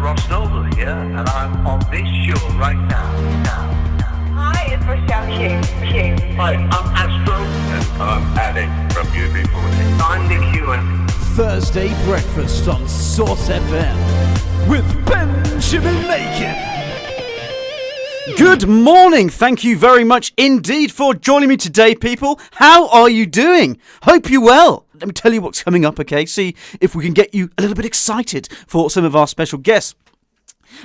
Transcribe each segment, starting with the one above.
Ross Noble here, and I'm on this show right now. Hi, it's Rochelle Hughes. Hi, I'm Astro. And I'm Addict from UB40. I'm Nick Ewan. Thursday breakfast on Source FM with Benjamin Makin. Good morning. Thank you very much indeed for joining me today, people. How are you doing? Hope you're well. Let me tell you what's coming up, okay? See if we can get you a little bit excited for some of our special guests.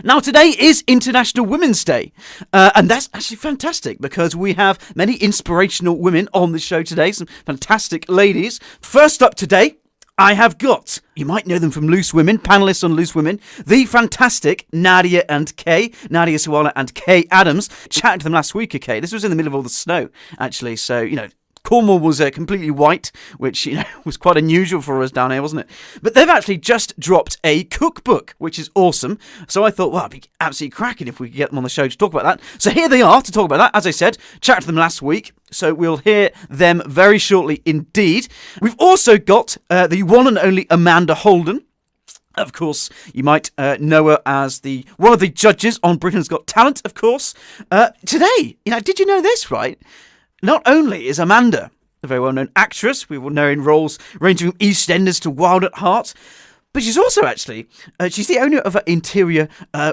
Now, today is International Women's Day, and that's actually fantastic because we have many inspirational women on the show today, some fantastic ladies. First up today, I have got, you might know them from Loose Women, panellists on Loose Women, the fantastic Nadia Suwala and Kaye Adams. Chatted to them last week, okay? This was in the middle of all the snow, actually, so, you know, Cornwall was completely white, which, you know, was quite unusual for us down here, wasn't it? But they've actually just dropped a cookbook, which is awesome. So I thought, well, it'd be absolutely cracking if we could get them on the show to talk about that. So here they are to talk about that. As I said, chatted to them last week. So we'll hear them very shortly indeed. We've also got the one and only Amanda Holden. Of course, you might know her as one of the judges on Britain's Got Talent, of course. Today, you know, did you know this, right? Not only is Amanda a very well-known actress, we will know in roles ranging from EastEnders to Wild at Heart, but she's also actually, she's the owner of an interior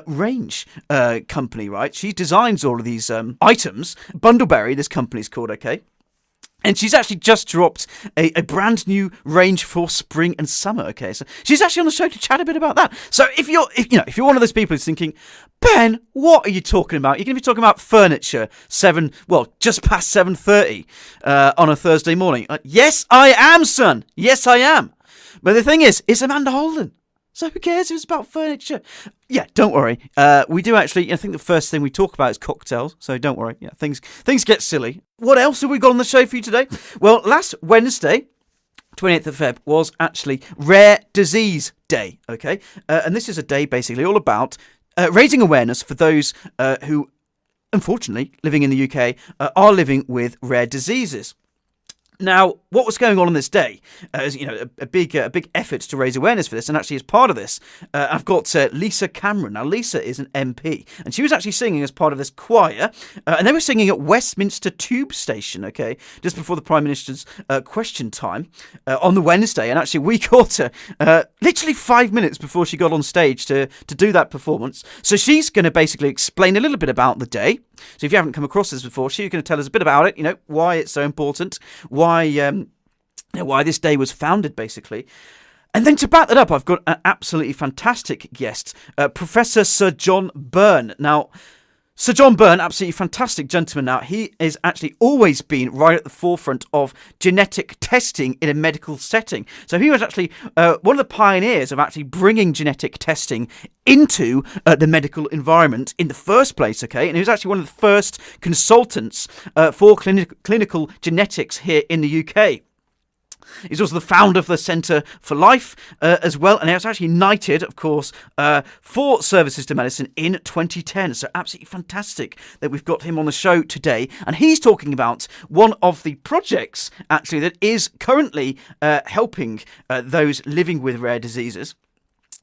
range company, right? She designs all of these items. Bundleberry, this company's called, okay? And she's actually just dropped a brand new range for spring and summer. Okay, so she's actually on the show to chat a bit about that. So if you're one of those people who's thinking, Ben, what are you talking about? You're going to be talking about furniture just past 7:30 on a Thursday morning. Yes, I am, son. Yes, I am. But the thing is, it's Amanda Holden. So who cares if it's about furniture? Yeah, don't worry. We do actually, I think the first thing we talk about is cocktails, so don't worry. Yeah, things get silly. What else have we got on the show for you today? Well, last Wednesday, 28th of Feb, was actually Rare Disease Day, okay? And this is a day basically all about raising awareness for those who, unfortunately, living in the UK, are living with rare diseases. Now, what was going on this day is, you know, a big effort to raise awareness for this, and actually as part of this, I've got Lisa Cameron. Now, Lisa is an MP, and she was actually singing as part of this choir, and they were singing at Westminster Tube Station, okay, just before the Prime Minister's question time on the Wednesday, and actually we caught her literally 5 minutes before she got on stage to do that performance. So she's going to basically explain a little bit about the day. So if you haven't come across this before, she's going to tell us a bit about it, you know, why it's so important, why this day was founded, basically. And then to back that up, I've got an absolutely fantastic guest, Professor Sir John Byrne. Now, Sir John Byrne, absolutely fantastic gentleman. Now, he has actually always been right at the forefront of genetic testing in a medical setting. So he was actually one of the pioneers of actually bringing genetic testing into the medical environment in the first place, okay? And he was actually one of the first consultants for clinical genetics here in the UK. He's also the founder of the Centre for Life as well, and he was actually knighted, of course, for services to medicine in 2010. So absolutely fantastic that we've got him on the show today. And he's talking about one of the projects, actually, that is currently helping those living with rare diseases.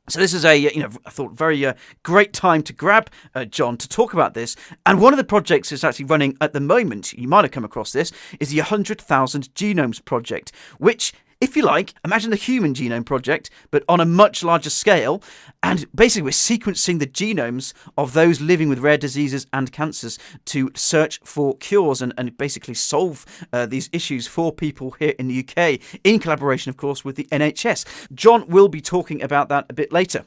So this is I thought very great time to grab John to talk about this. And one of the projects that's actually running at the moment, you might have come across this, is the 100,000 Genomes Project, which, if you like, imagine the Human Genome Project, but on a much larger scale. And basically we're sequencing the genomes of those living with rare diseases and cancers to search for cures and basically solve these issues for people here in the UK, in collaboration, of course, with the NHS. John will be talking about that a bit later.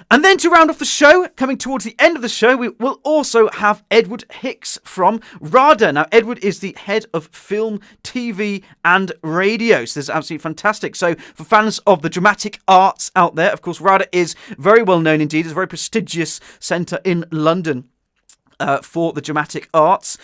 And then to round off the show, coming towards the end of the show, we will also have Edward Hicks from RADA. Now, Edward is the head of film, TV and radio. So this is absolutely fantastic. So for fans of the dramatic arts out there, of course, RADA is very well known indeed. It's a very prestigious centre in London. For the dramatic arts.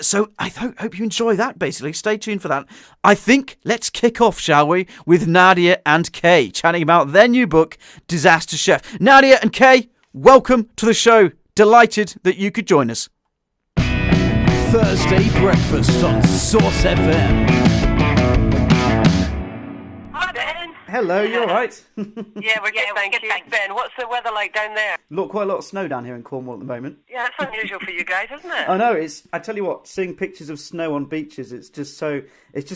So I hope you enjoy that, basically. Stay tuned for that. I think let's kick off, shall we, with Nadia and Kaye, chatting about their new book, Disaster Chef. Nadia and Kaye, welcome to the show. Delighted that you could join us. Thursday breakfast on Source FM. Hi, Ben. Hello, you all right? Yeah, we're good, thank you. Ben, what's the weather like down there? quite a lot of snow down here in Cornwall at the moment. Yeah, it's unusual for you guys, isn't it? I know. I tell you what, seeing pictures of snow on beaches, it's just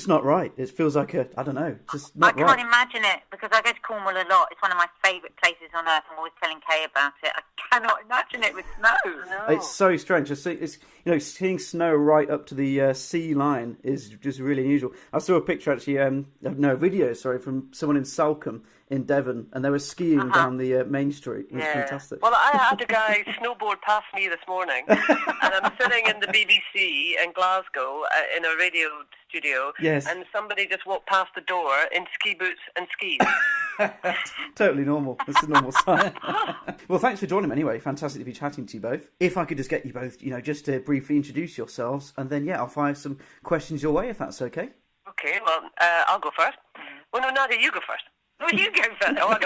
not right. It feels like I don't know, just not right. I can't imagine it because I go to Cornwall a lot. It's one of my favourite places on earth. I'm always telling Kay about it. I cannot imagine it with snow. No. It's so strange. Seeing snow right up to the sea line is just really unusual. I saw a picture actually, a video, from someone in Salcombe in Devon, and they were skiing down the main street. It was fantastic. Well, I had a guy snowboard past me this morning, and I'm sitting in the BBC in Glasgow in a radio studio, and somebody just walked past the door in ski boots and skis. Totally normal. This is normal style. Well, thanks for joining me anyway. Fantastic to be chatting to you both. If I could just get you both, just to briefly introduce yourselves, and then, I'll fire some questions your way, if that's okay. Okay, well, I'll go first. Well, no, Nadia, you go first. Well, you go first. Oh,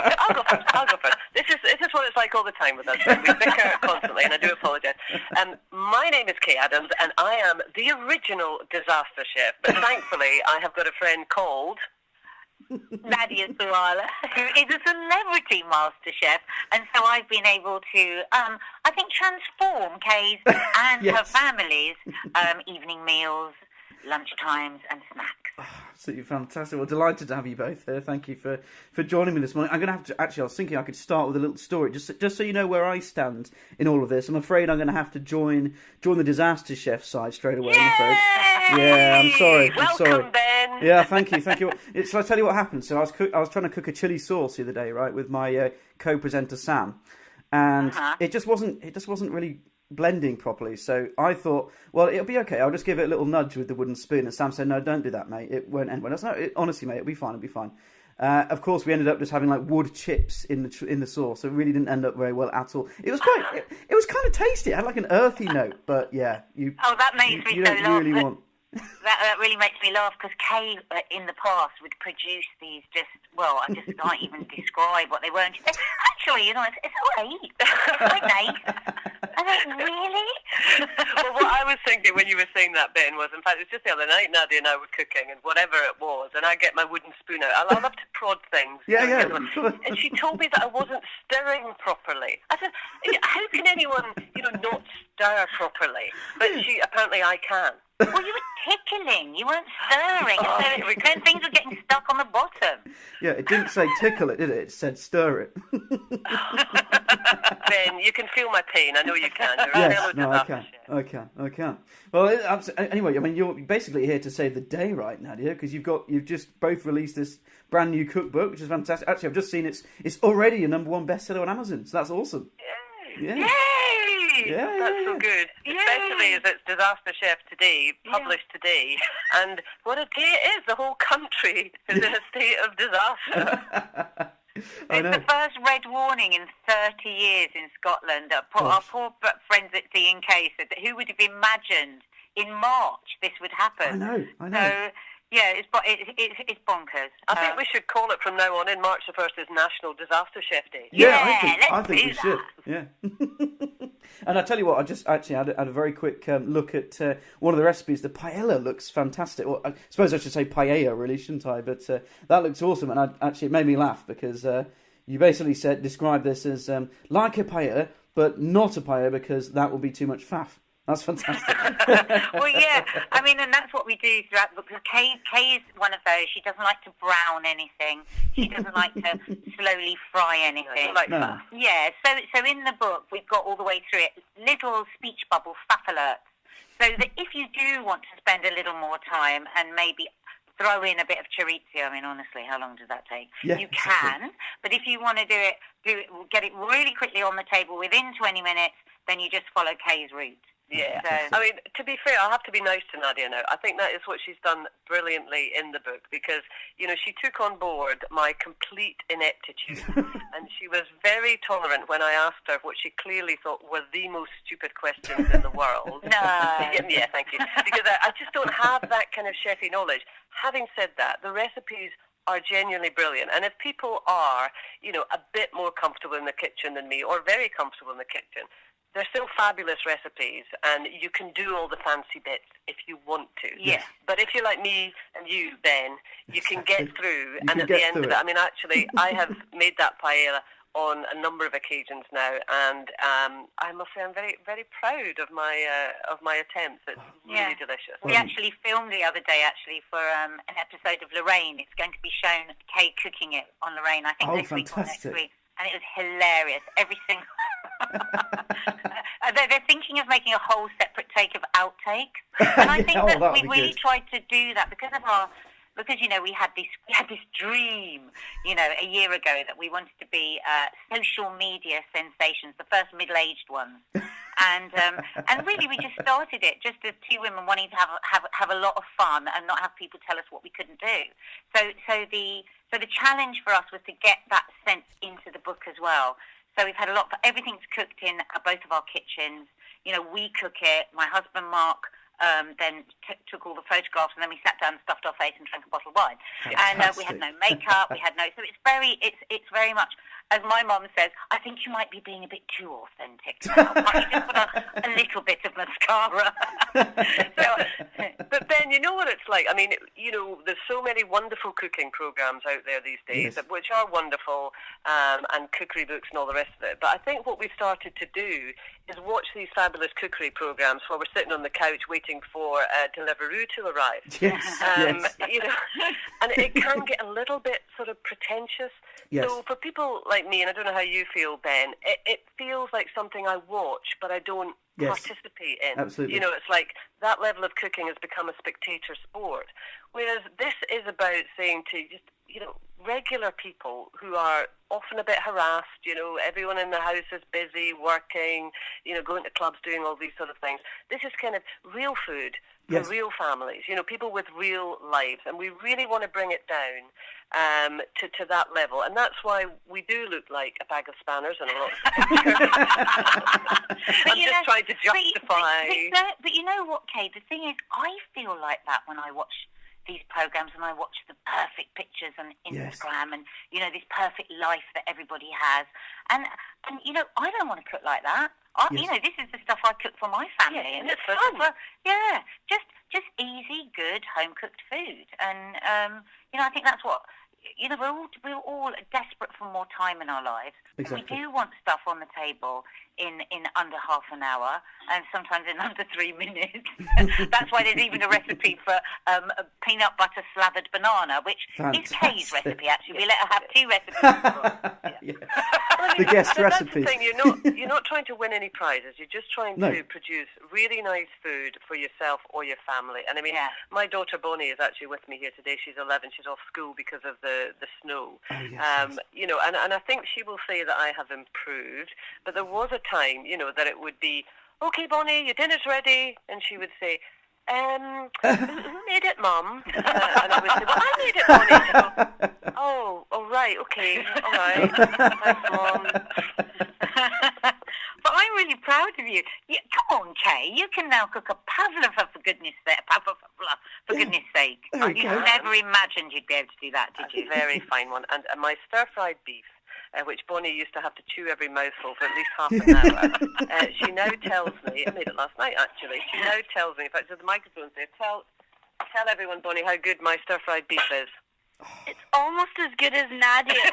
I'll go first. This is what it's like all the time with us. We bicker constantly, and I do apologise. My name is Kay Adams, and I am the original disaster chef. But thankfully, I have got a friend called Nadia Kaye, who is a celebrity master chef, and so I've been able to, I think, transform Kay's and her family's evening meals, lunchtimes, and snacks. Absolutely fantastic. Well, delighted to have you both here. Thank you for joining me this morning. I'm going to have to, I was thinking I could start with a little story, just so you know where I stand in all of this. I'm afraid I'm going to have to join the disaster chef side straight away. I'm afraid. Yeah, I'm sorry. Welcome, Ben. Yeah, thank you. So I'll tell you what happened. So I was trying to cook a chili sauce the other day, right, with my co-presenter Sam, and it just wasn't really blending properly. So I thought, well, it'll be okay. I'll just give it a little nudge with the wooden spoon. And Sam said, no, don't do that, mate. It won't end well. Honestly, mate, it'll be fine. Of course, we ended up just having like wood chips in the sauce. So it really didn't end up very well at all. It was it was kind of tasty. It had like an earthy note, but yeah, that makes me you so don't laugh. really want. That really makes me laugh because Kay in the past would produce these I just can't even describe what they were. And she'd say, actually, it's all right. It's quite nice. I think, really? Well, what I was thinking when you were saying that, Ben, was, in fact, it was just the other night, Nadia and I were cooking, and whatever it was, and I get my wooden spoon out. I love to prod things. Yeah. And she told me that I wasn't stirring properly. I said, how can anyone, not stir properly? But apparently I can. Well, you were tickling. You weren't stirring. Then things were getting stuck on the bottom. Yeah, it didn't say tickle it, did it? It said stir it. Ben, you can feel my pain. I know you can. I can. Well, anyway, I mean, you're basically here to save the day, right, Nadia? Because you've just both released this brand new cookbook, which is fantastic. Actually, I've just seen it's already a #1 bestseller on Amazon, so that's awesome. Yay! Yeah. Yeah, that's so good. Yay. Especially as it's Disaster Chef today, published today. And what a day it is. The whole country is in a state of disaster. It's the first red warning in 30 years in Scotland. Our poor friends at D&K said that who would have imagined in March this would happen? I know. So, yeah, it's bonkers. I think we should call it from now on. In March the 1st is National Disaster Chef Day. Yeah, I think we should. Yeah. And I tell you what, I just actually had a very quick look at one of the recipes. The paella looks fantastic. Well, I suppose I should say paella, really, shouldn't I? But that looks awesome, and it made me laugh because you basically described this as like a paella, but not a paella because that will be too much faff. That's fantastic. Well, yeah. I mean, and that's what we do throughout the book. Because Kay is one of those. She doesn't like to brown anything. She doesn't like to slowly fry anything. No. Yeah. So in the book, we've got all the way through it little speech bubble faff alerts. So that if you do want to spend a little more time and maybe throw in a bit of chorizo, I mean, honestly, how long does that take? Yeah, you can. But if you want to get it really quickly on the table within 20 minutes, then you just follow Kay's route. Yeah. I mean, to be fair, I'll have to be nice to Nadia now. I think that is what she's done brilliantly in the book because, she took on board my complete ineptitude and she was very tolerant when I asked her what she clearly thought were the most stupid questions in the world. No. Yeah, thank you. Because I just don't have that kind of chefy knowledge. Having said that, the recipes are genuinely brilliant. And if people are, a bit more comfortable in the kitchen than me or very comfortable in the kitchen, they're still fabulous recipes, and you can do all the fancy bits if you want to. Yeah. But if you're like me and you, Ben, you can get through, and at the end of it, I mean, actually, I have made that paella on a number of occasions now, and I must say I'm very, very proud of my attempts. It's really delicious. We actually filmed the other day, for an episode of Lorraine. It's going to be shown, Kay cooking it on Lorraine, I think next week or next week. And it was hilarious. Every single... they're thinking of making a whole separate take of outtakes. And I think that we really tried to do that because we had this dream, a year ago that we wanted to be social media sensations, the first middle-aged ones. And really we just started it just as two women wanting to have a lot of fun and not have people tell us what we couldn't do. So the challenge for us was to get that sense into the book as well. So we've had everything's cooked in both of our kitchens. We cook it. My husband Mark then took all the photographs, and then we sat down and stuffed our face and drank a bottle of wine. Fantastic. And we had no makeup. So it's very much, as my mum says, I think you might be being a bit too authentic now. Might you just put a little bit of mascara? But Ben, you know what it's like. I mean, there's so many wonderful cooking programs out there these days, which are wonderful, and cookery books and all the rest of it. But I think what we started to do is watch these fabulous cookery programs while we're sitting on the couch waiting for Deliveroo to arrive. Yes. And it can get a little bit sort of pretentious. Yes. So for people like me, and I don't know how you feel, Ben, it feels like something I watch, but I don't participate in. Absolutely. It's like that level of cooking has become a spectator sport. Whereas this is about saying to just, regular people who are often a bit harassed, everyone in the house is busy, working, going to clubs, doing all these sort of things. This is kind of real food for real families, people with real lives. And we really want to bring it down to that level. And that's why we do look like a bag of spanners and a lot of I'm just trying to justify... But you know what, Kay? The thing is, I feel like that when I watch these programs and I watch the perfect pictures on Instagram and, this perfect life that everybody has. And I don't want to cook like that. This is the stuff I cook for my family. And it's fun. Just easy, good, home-cooked food. And, I think that's what... we're all desperate for more time in our lives. Exactly. We do want stuff on the table in under half an hour, and sometimes in under 3 minutes. That's why there's even a recipe for a peanut butter slathered banana, which is Kay's recipe, actually. We let her have 2 recipes. The guest recipe. That's the thing. You're not trying to win any prizes. You're just trying to produce really nice food for yourself or your family. And I mean, my daughter Bonnie is actually with me here today. She's 11. She's off school because of the snow. And I think she will say that I have improved. But there was a time, that it would be, okay, Bonnie, your dinner's ready. And she would say, who made it, Mum? And I would say, well, I made it, Bonnie. So, oh, right, okay, all right. Thanks, Mum. But I'm really proud of you. Come on, Kay, you can now cook a pavlova for goodness sake. You never imagined you'd be able to do that, did you? A very fine one. And my stir-fried beef, which Bonnie used to have to chew every mouthful for at least half an hour. She now tells me, I made it last night actually, she now tells me, in fact, there's the microphone there, tell everyone, Bonnie, how good my stir-fried beef is. It's almost as good as Nadia.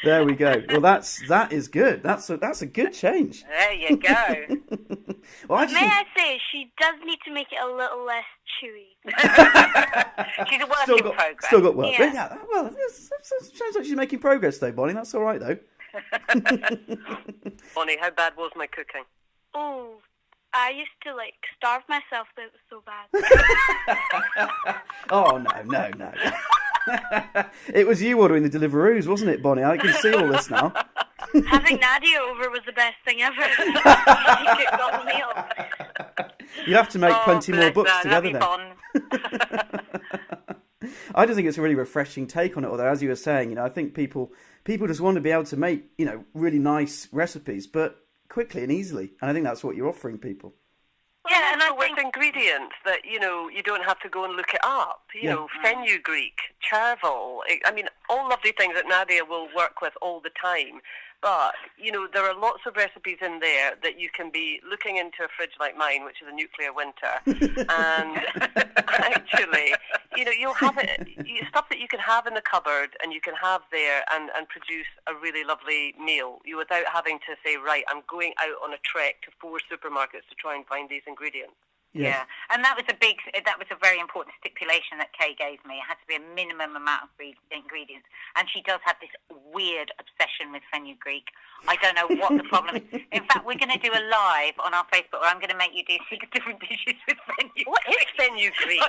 There we go. Well, that is good. That's a good change. There you go. Well, May I say, she does need to make it a little less chewy. She's a work in progress. Still got work. Yeah. Well, it sounds like she's making progress, though, Bonnie. That's all right, though. Bonnie, how bad was my cooking? Oh, I used to starve myself. It was so bad. Oh no. It was you ordering the Deliveroos, wasn't it, Bonnie? I can see all this now. Having Nadia over was the best thing ever. She cooked all the meals. You have to make plenty more books together then. I just think it's a really refreshing take on it. Although, as you were saying, I think people just want to be able to make really nice recipes, but quickly and easily. And I think that's what you're offering people. Yeah, and with ingredients that, you don't have to go and look it up. Fenugreek, charvel. I mean, all lovely things that Nadia will work with all the time. But, there are lots of recipes in there that you can be looking into a fridge like mine, which is a nuclear winter, and actually, you'll have it, stuff that you can have in the cupboard and you can have there and produce a really lovely meal without having to say, right, I'm going out on a trek to 4 supermarkets to try and find these ingredients. Yeah, and that was a very important stipulation that Kay gave me. It had to be a minimum amount of ingredients, and she does have this weird obsession with fenugreek. I don't know what the problem is. In fact, we're going to do a live on our Facebook where I'm going to make you do 6 different dishes with fenugreek. What is fenugreek?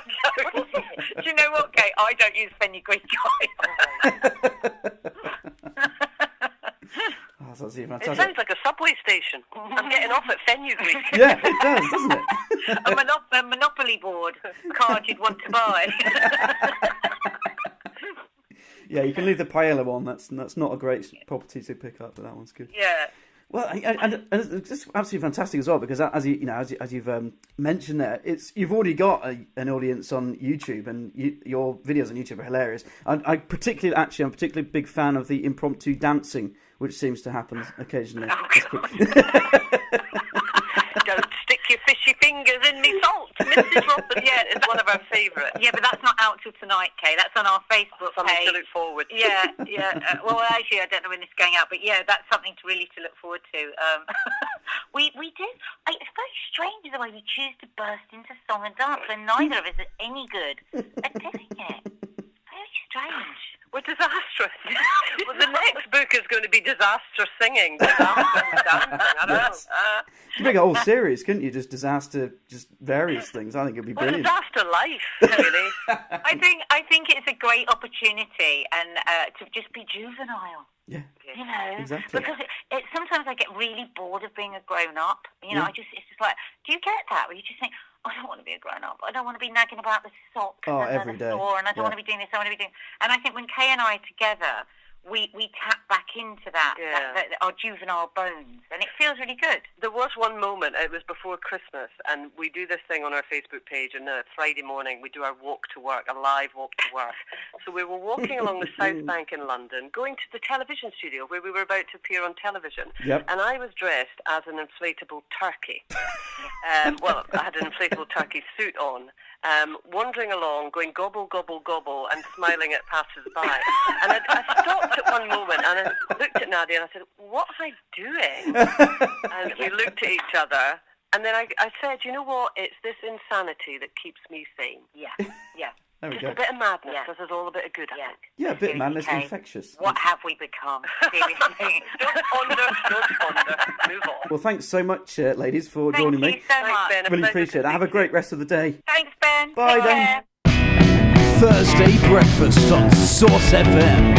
What is it? Do you know what, Kay? I don't use fenugreek either. Oh, that's even it sounds like a subway station. I'm getting off at fenugreek. Yeah, it does, doesn't it? A Monopoly board card you'd want to buy. Yeah, you can leave the paella one. That's not a great property to pick up, but that one's good. Yeah. Well, and it's just absolutely fantastic as well, because as you've mentioned there, you've already got an audience on YouTube, and your videos on YouTube are hilarious. I'm a particularly big fan of the impromptu dancing, which seems to happen occasionally. Oh, don't stick your fishy fingers in me salt, Mrs. Robert. Yeah, it's one of our favourites. Yeah, but that's not out till tonight, Kay. That's on our Facebook something page. To look forward to. Yeah. Well, actually, I don't know when this is going out, but yeah, that's something to look forward to. We did. It's very strange the way we choose to burst into song and dance when neither of us are any good at doing it. Very strange. We're disastrous. Well, the next book is going to be disaster singing, disaster dancing. I don't know. You could make a whole series, couldn't you? Just disaster, just various things. I think it'd be brilliant. Disaster life, really. I think it's a great opportunity and to just be juvenile. Yeah. Exactly. Because sometimes I get really bored of being a grown up. It's just like, do you get that? Where you just think, I don't want to be a grown up. I don't want to be nagging about the socks every and day. the floor, and I don't want to be doing this. I want to be doing. And I think when Kay and I are together, we tap back into that our juvenile bones, and it feels really good. There was one moment, it was before Christmas, and we do this thing on our Facebook page, and Friday morning we do our walk to work, a live walk to work. So we were walking along the South Bank in London, going to the television studio where we were about to appear on television. Yep. And I was dressed as an inflatable turkey. Well, I had an inflatable turkey suit on, wandering along, going gobble, gobble, gobble, and smiling at passers-by. And I stopped at one moment and I looked at Nadia and I said, what am I doing? And we looked at each other, and then I said, you know what, it's this insanity that keeps me sane. Yeah. There we Just go. a bit of madness, does us all a bit of good, I think. Yeah, a bit madness, infectious. What have we become? Seriously. Don't ponder, move on. Well, thanks so much, ladies, for joining me. Thank you so much. Ben, Really appreciate it. Have a great rest of the day. Thanks, Ben. Bye, Take then. care. Thursday breakfast on Source FM.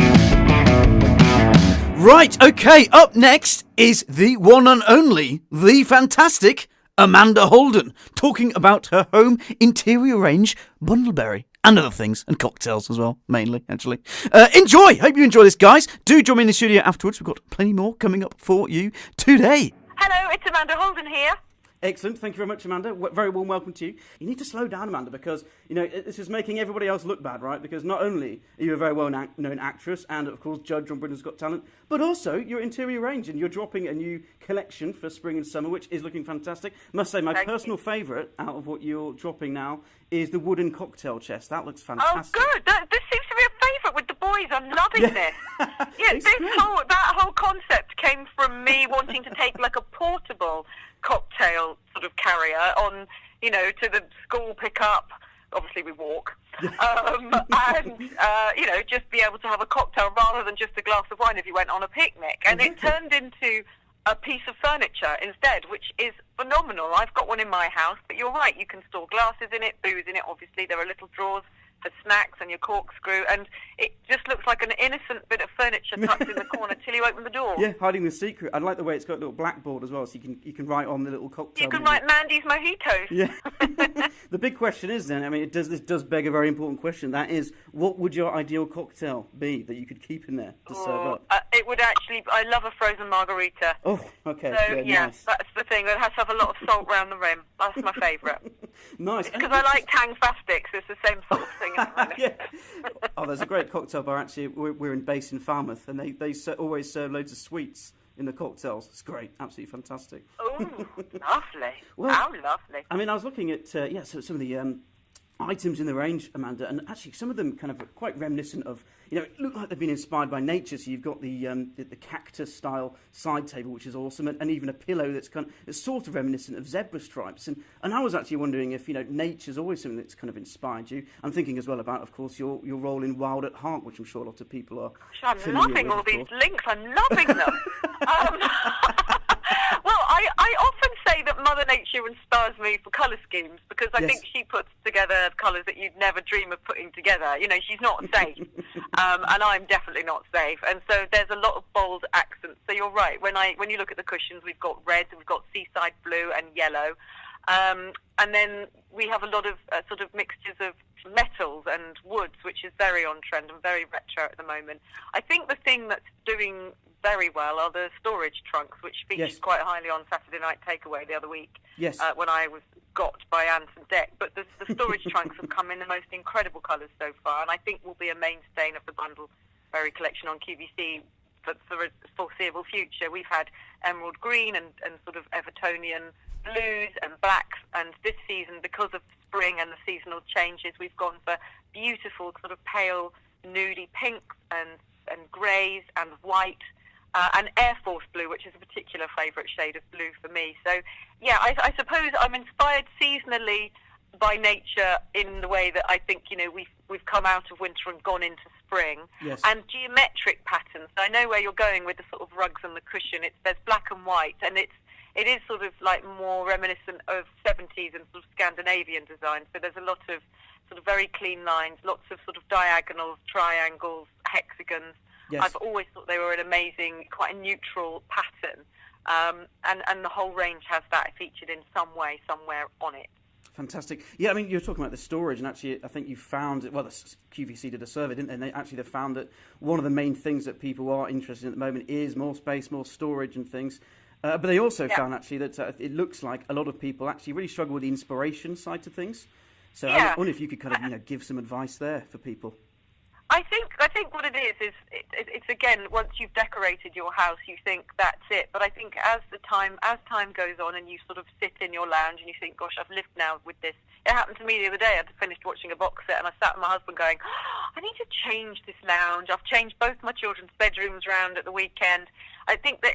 Right, okay, up next is the one and only, the fantastic Amanda Holden, talking about her home interior range, Bundleberry, and other things, and cocktails as well, mainly, actually. Enjoy! Hope you enjoy this, guys. Do join me in the studio afterwards. We've got plenty more coming up for you today. Hello, it's Amanda Holden here. Excellent. Thank you very much, Amanda. Very warm welcome to you. You need to slow down, Amanda, because, this is making everybody else look bad, right? Because not only are you a very well-known actress and, of course, judge on Britain's Got Talent, but also your interior range, and you're dropping a new collection for spring and summer, which is looking fantastic. Must say, my personal favourite out of what you're dropping now is the wooden cocktail chest. That looks fantastic. Oh, good. This seems to be a favourite with the boys. I'm loving this. Yeah, It's great. that whole concept came from me wanting to take like a portable cocktail sort of carrier on, to the school pickup. Obviously, we walk. And, just be able to have a cocktail rather than just a glass of wine if you went on a picnic. And it turned into a piece of furniture instead, which is phenomenal. I've got one in my house, but you're right, you can store glasses in it, booze in it. Obviously, there are little drawers for snacks and your corkscrew, and it just looks like an innocent bit of furniture tucked in the corner till you open the door. Yeah, hiding the secret. I like the way it's got a little blackboard as well, so you can write on the little cocktail. You can write Mandy's Mojitos. Yeah. The big question is then, this does beg a very important question. That is, what would your ideal cocktail be that you could keep in there to serve up? It would actually, I love a frozen margarita. Oh, okay. So, nice. That's the thing. It has to have a lot of salt around the rim. That's my favourite. Nice. Because I like Tang Fastics. It's the same sort of thing. Yeah. Oh, there's a great cocktail bar, actually. We're based in Falmouth, and they always serve loads of sweets in the cocktails. It's great, absolutely fantastic. Oh, lovely. Well, how lovely. I mean, I was looking at so some of the items in the range, Amanda, and actually some of them kind of quite reminiscent of, it look like they've been inspired by nature. So you've got the cactus style side table, which is awesome, and even a pillow that's sort of reminiscent of zebra stripes. And I was actually wondering if nature's always something that's kind of inspired you. I'm thinking as well about, of course, your role in Wild at Heart, which I'm sure a lot of people are. I'm familiar loving with, all these links. I'm loving them. Well, I often say that Mother Nature inspires me for colour schemes because I think she puts together colours that you'd never dream of putting together. She's not safe, and I'm definitely not safe. And so there's a lot of bold accents. So you're right. When you look at the cushions, we've got red, we've got seaside blue and yellow, and then we have a lot of sort of mixtures of metals and woods, which is very on trend and very retro at the moment. I think the thing that's doing very well are the storage trunks, which featured quite highly on Saturday Night Takeaway the other week when I was got by Anson Deck. But the storage trunks have come in the most incredible colours so far, and I think will be a mainstay of the Bundleberry collection on QVC for a foreseeable future. We've had emerald green and sort of Evertonian blues and blacks, and this season, because of spring and the seasonal changes, we've gone for beautiful sort of pale nudie pinks and greys and white, and Air Force blue, which is a particular favourite shade of blue for me. So, yeah, I suppose I'm inspired seasonally by nature in the way that I think, we've come out of winter and gone into spring. Yes. And geometric patterns. I know where you're going with the sort of rugs and the cushion. There's black and white, and it is sort of like more reminiscent of 70s and sort of Scandinavian design. So there's a lot of sort of very clean lines, lots of sort of diagonals, triangles, hexagons. Yes. I've always thought they were an amazing, quite a neutral pattern. And the whole range has that featured in some way, somewhere on it. Fantastic. Yeah, I mean, you're talking about the storage, and actually I think you found, the QVC did a survey, didn't they? And they found that one of the main things that people are interested in at the moment is more space, more storage and things. But they also found, actually, that it looks like a lot of people actually really struggle with the inspiration side to things. So I wonder if you could kind of, give some advice there for people. I think what it is it's again, once you've decorated your house, you think that's it. But I think as time goes on and you sort of sit in your lounge and you think, gosh, I've lived now with this. It happened to me the other day. I finished watching a box set and I sat with my husband going, I need to change this lounge. I've changed both my children's bedrooms around at the weekend. I think that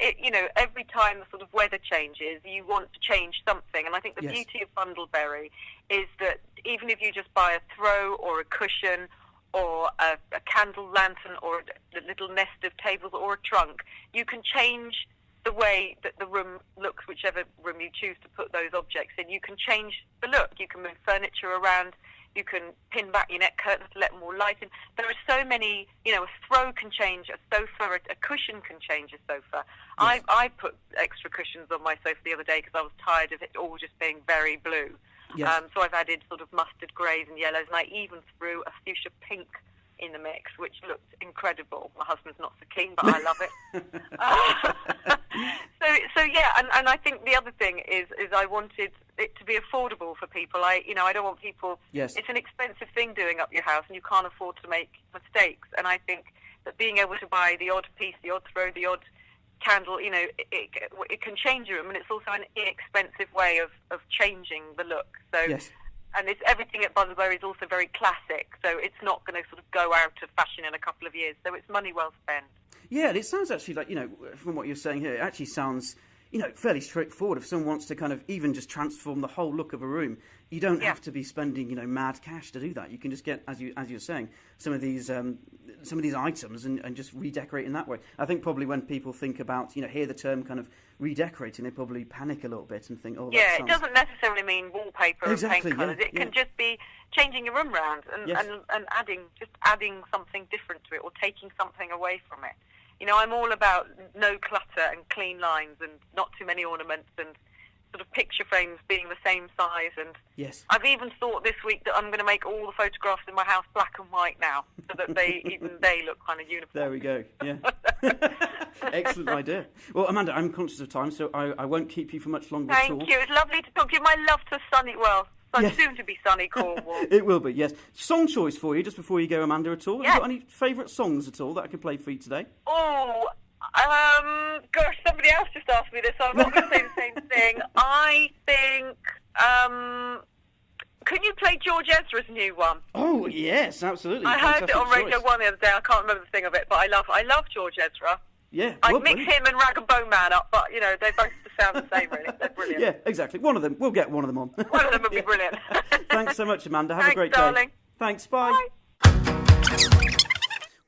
every time the sort of weather changes, you want to change something. And I think the beauty of Bundleberry is that even if you just buy a throw or a cushion or a candle lantern or a little nest of tables or a trunk, you can change the way that the room looks, whichever room you choose to put those objects in. You can change the look. You can move furniture around. You can pin back your neck curtains to let more light in. There are so many, a throw can change a sofa, a cushion can change a sofa. Yes. I put extra cushions on my sofa the other day because I was tired of it all just being very blue. Yes. So I've added sort of mustard greys and yellows, and I even threw a fuchsia pink in the mix, which looked incredible. My husband's not so keen, but I love it. So yeah, and I think the other thing is I wanted it to be affordable for people. I don't want people. Yes. It's an expensive thing doing up your house, and you can't afford to make mistakes. And I think that being able to buy the odd piece, the odd throw, the odd candle, it can change your room, and it's also an inexpensive way of changing the look. So. Yes. And everything at Bundleberry is also very classic, so it's not going to sort of go out of fashion in a couple of years. So it's money well spent. Yeah, and it sounds actually like, from what you're saying here, it actually sounds, fairly straightforward. If someone wants to kind of even just transform the whole look of a room, you don't have to be spending, mad cash to do that. You can just get, as you're saying, some of these items and just redecorate in that way. I think probably when people think about, hear the term kind of redecorating, they probably panic a little bit and think, it doesn't necessarily mean wallpaper and paint colours. It can just be changing your room round and adding something different to it or taking something away from it. I'm all about no clutter and clean lines and not too many ornaments and sort of picture frames being the same size. And I've even thought this week that I'm going to make all the photographs in my house black and white now, so that they look kind of uniform. There we go. Yeah. Excellent idea. Well, Amanda, I'm conscious of time, so I won't keep you for much longer at all. Thank you. It's lovely to talk to you. My love to soon to be sunny Cornwall. It will be, yes. Song choice for you, just before you go, Amanda, at all? Have you got any favourite songs at all that I can play for you today? Oh, Gosh, somebody else just asked me this, so I'm not going to say the same thing. I think, can you play George Ezra's new one? Oh, yes, absolutely. I heard it on Radio 1 the other day. I can't remember the thing of it, but I love George Ezra. Yeah. I'd mix him and Rag and Bone Man up, but, you know, they both sound the same, really. They're brilliant. Yeah, exactly. One of them. We'll get one of them on. One of them would be brilliant. Thanks so much, Amanda. Have a great darling. day. Thanks, bye. Bye.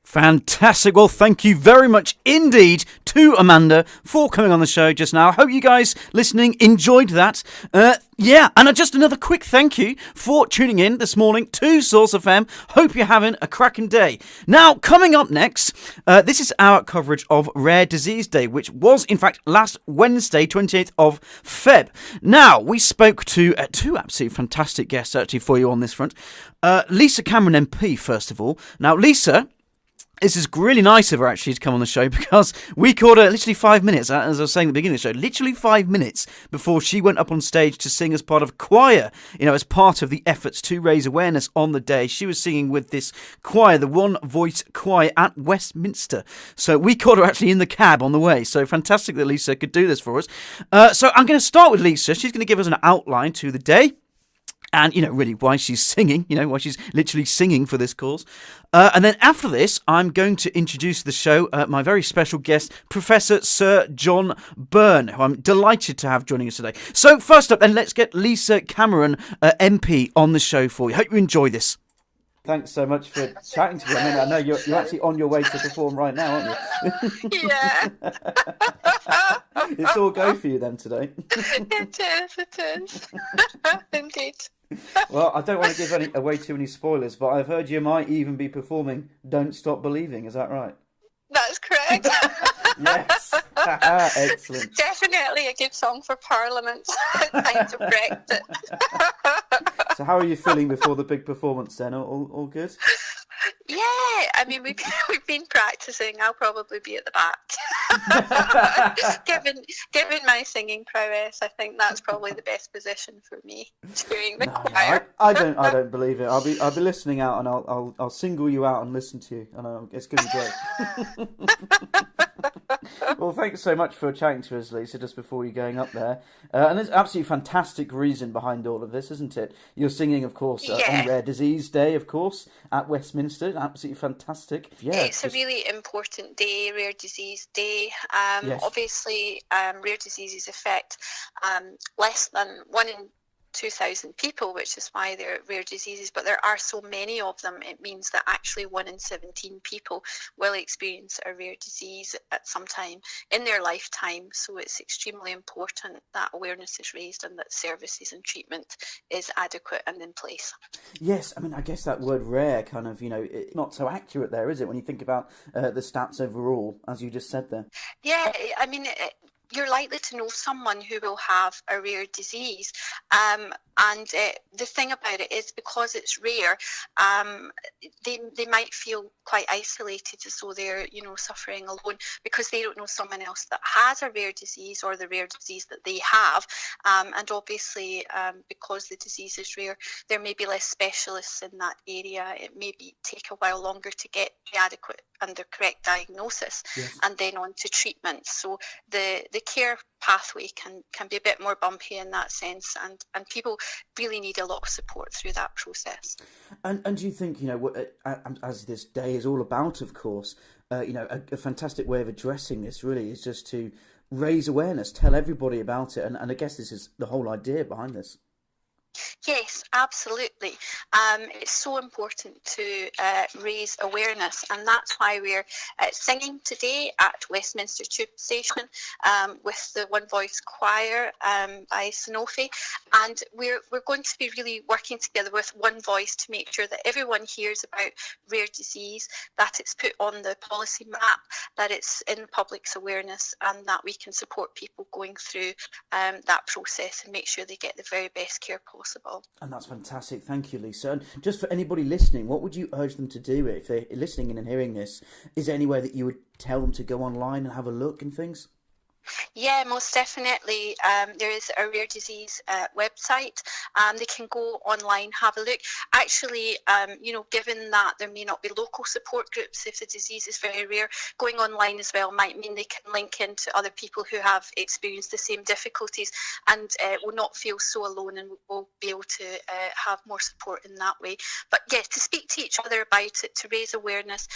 Fantastic. Well, thank you very much indeed to Amanda for coming on the show just now. Hope you guys listening enjoyed that. And just another quick thank you for tuning in this morning to Source FM. Hope you're having a cracking day. Now, coming up next, this is our coverage of Rare Disease Day, which was, in fact, last Wednesday, 28th of Feb. Now, we spoke to two absolutely fantastic guests, actually, for you on this front. Lisa Cameron MP, first of all. Now, Lisa... This is really nice of her, actually, to come on the show, because we called her literally 5 minutes, as I was saying at the beginning of the show, literally 5 minutes before she went up on stage to sing as part of choir, as part of the efforts to raise awareness on the day. She was singing with this choir, the One Voice Choir at Westminster. So we called her actually in the cab on the way. So fantastic that Lisa could do this for us. So I'm going to start with Lisa. She's going to give us an outline to the day. And, really why she's singing, why she's literally singing for this cause. And then after this, I'm going to introduce the show my very special guest, Professor Sir John Byrne, who I'm delighted to have joining us today. So first up, then, let's get Lisa Cameron, MP, on the show for you. Hope you enjoy this. Thanks so much for chatting to me. I know you're actually on your way to perform right now, aren't you? Yeah. It's all go for you then today. It is. Indeed. Well, I don't want to give away too many spoilers, but I've heard you might even be performing Don't Stop Believing. Is that right? That's correct. Yes. Excellent. Definitely a good song for Parliament. Time to Brexit. So how are you feeling before the big performance then? All good? Yeah, I mean, we've been practising. I'll probably be at the back. Given my singing prowess, I think that's probably the best position for me, doing the choir. I don't believe it. I'll be listening out, and I'll single you out and listen to you, and it's going to be great. Well, thanks so much for chatting to us, Lisa, just before you going up there. And there's absolutely fantastic reason behind all of this, isn't it? You're singing, of course, on Rare Disease Day, of course, at Westminster. Absolutely fantastic. Yeah, it's a really important day, Rare Disease Day. Yes. Obviously, rare diseases affect less than 1 in 2,000 people, which is why they're rare diseases, but there are so many of them, it means that actually 1 in 17 people will experience a rare disease at some time in their lifetime. So it's extremely important that awareness is raised and that services and treatment is adequate and in place. Yes, I mean, I guess that word rare kind of, it's not so accurate there, is it, when you think about the stats overall, as you just said there? Yeah, I mean, you're likely to know someone who will have a rare disease. And the thing about it is, because it's rare, they might feel quite isolated, as though they're, suffering alone, because they don't know someone else that has a rare disease or the rare disease that they have. And obviously, because the disease is rare, there may be less specialists in that area. It may take a while longer to get the adequate and the correct diagnosis, and then on to treatment. So the care pathway can be a bit more bumpy in that sense, and people really need a lot of support through that process. And do you think, as this day is all about, of course, a fantastic way of addressing this really is just to raise awareness, tell everybody about it, and I guess this is the whole idea behind this. Yes, absolutely. It's so important to raise awareness, and that's why we're singing today at Westminster Tube Station with the One Voice Choir by Sanofi, and we're going to be really working together with One Voice to make sure that everyone hears about rare disease, that it's put on the policy map, that it's in the public's awareness, and that we can support people going through that process and make sure they get the very best care possible. And that's fantastic. Thank you, Lisa. And just for anybody listening, what would you urge them to do if they're listening in and hearing this? Is there any way that you would tell them to go online and have a look and things? Yeah, most definitely. There is a rare disease website. They can go online, have a look. Actually, given that there may not be local support groups if the disease is very rare, going online as well might mean they can link into other people who have experienced the same difficulties and will not feel so alone, and will be able to have more support in that way. But yes, to speak to each other about it, to raise awareness,